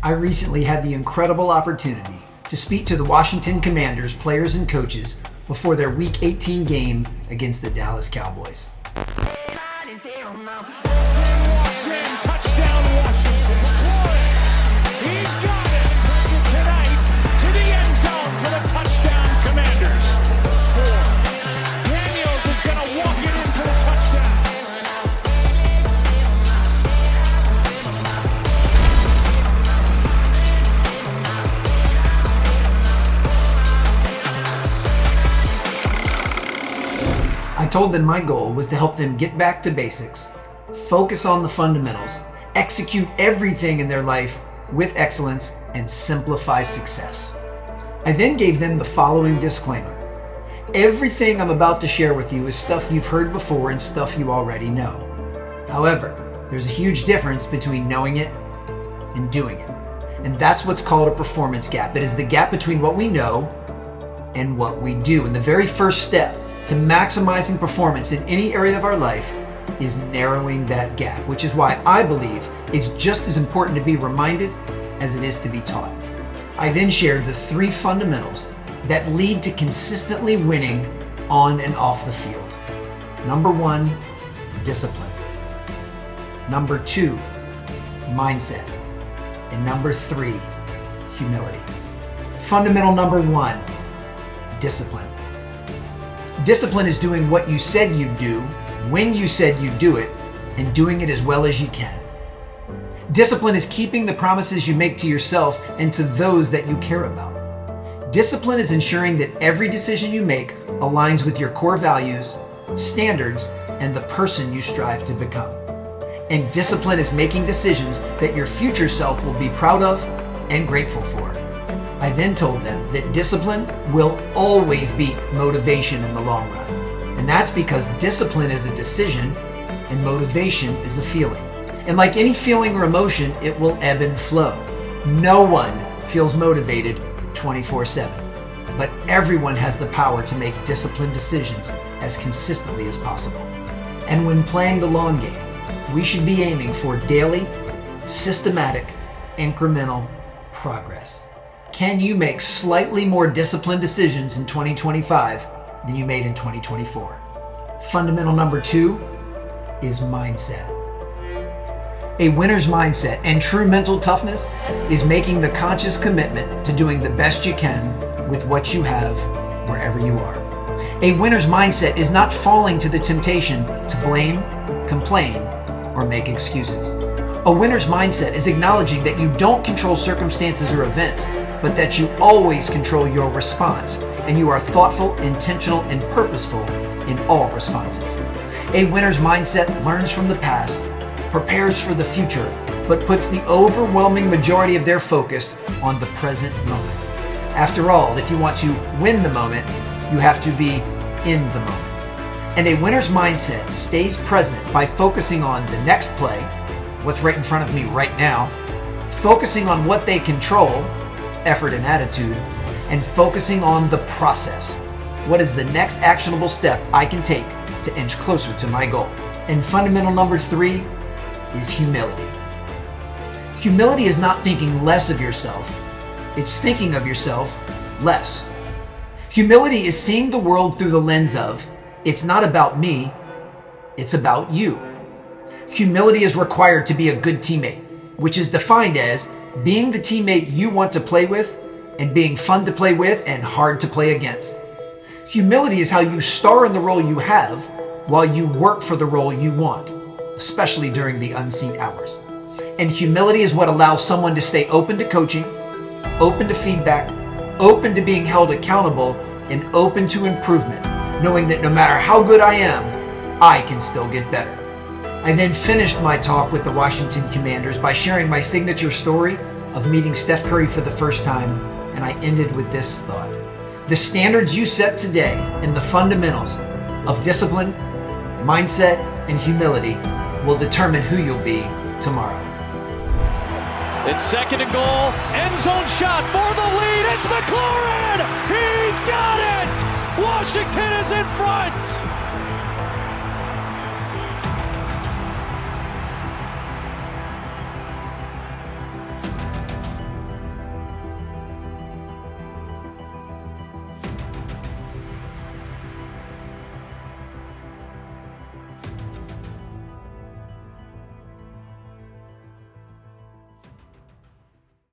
I recently had the incredible opportunity to speak to the Washington Commanders players and coaches before their Week 18 game against the Dallas Cowboys. Touchdown Washington. He's got it tonight to the end zone for the touchdown Commanders. Daniels is going to walk it in for the touchdown. I told them my goal was to help them get back to basics, focus on the fundamentals, execute everything in their life with excellence, and simplify success. I then gave them the following disclaimer. Everything I'm about to share with you is stuff you've heard before and stuff you already know. However, there's a huge difference between knowing it and doing it. And that's what's called a performance gap. It is the gap between what we know and what we do. And the very first step to maximizing performance in any area of our life is narrowing that gap, which is why I believe it's just as important to be reminded as it is to be taught. I then shared the 3 fundamentals that lead to consistently winning on and off the field. Number 1, discipline. Number 2, mindset. And number 3, humility. Fundamental number 1, discipline. Discipline is doing what you said you'd do, when you said you'd do it, and doing it as well as you can. Discipline is keeping the promises you make to yourself and to those that you care about. Discipline is ensuring that every decision you make aligns with your core values, standards, and the person you strive to become. And discipline is making decisions that your future self will be proud of and grateful for. I then told them that discipline will always beat motivation in the long run. And that's because discipline is a decision and motivation is a feeling. And like any feeling or emotion, it will ebb and flow. No one feels motivated 24/7, but everyone has the power to make disciplined decisions as consistently as possible. And when playing the long game, we should be aiming for daily, systematic, incremental progress. Can you make slightly more disciplined decisions in 2025 than you made in 2024? Fundamental number 2 is mindset. A winner's mindset and true mental toughness is making the conscious commitment to doing the best you can with what you have wherever you are. A winner's mindset is not falling to the temptation to blame, complain, or make excuses. A winner's mindset is acknowledging that you don't control circumstances or events, but that you always control your response, and you are thoughtful, intentional, and purposeful in all responses. A winner's mindset learns from the past, prepares for the future, but puts the overwhelming majority of their focus on the present moment. After all, if you want to win the moment, you have to be in the moment. And a winner's mindset stays present by focusing on the next play, what's right in front of me right now, focusing on what they control, effort and attitude, and focusing on the process. What is the next actionable step I can take to inch closer to my goal? And fundamental number 3 is humility. Humility is not thinking less of yourself, it's thinking of yourself less. Humility is seeing the world through the lens of, it's not about me, it's about you. Humility is required to be a good teammate, which is defined as being the teammate you want to play with and being fun to play with and hard to play against. Humility is how you star in the role you have while you work for the role you want, especially during the unseen hours. And humility is what allows someone to stay open to coaching, open to feedback, open to being held accountable, and open to improvement, knowing that no matter how good I am, I can still get better. I then finished my talk with the Washington Commanders by sharing my signature story of meeting Steph Curry for the first time, and I ended with this thought. The standards you set today and the fundamentals of discipline, mindset, and humility will determine who you'll be tomorrow. It's 2nd and goal, end zone shot for the lead, it's McLaurin! He's got it! Washington is in front!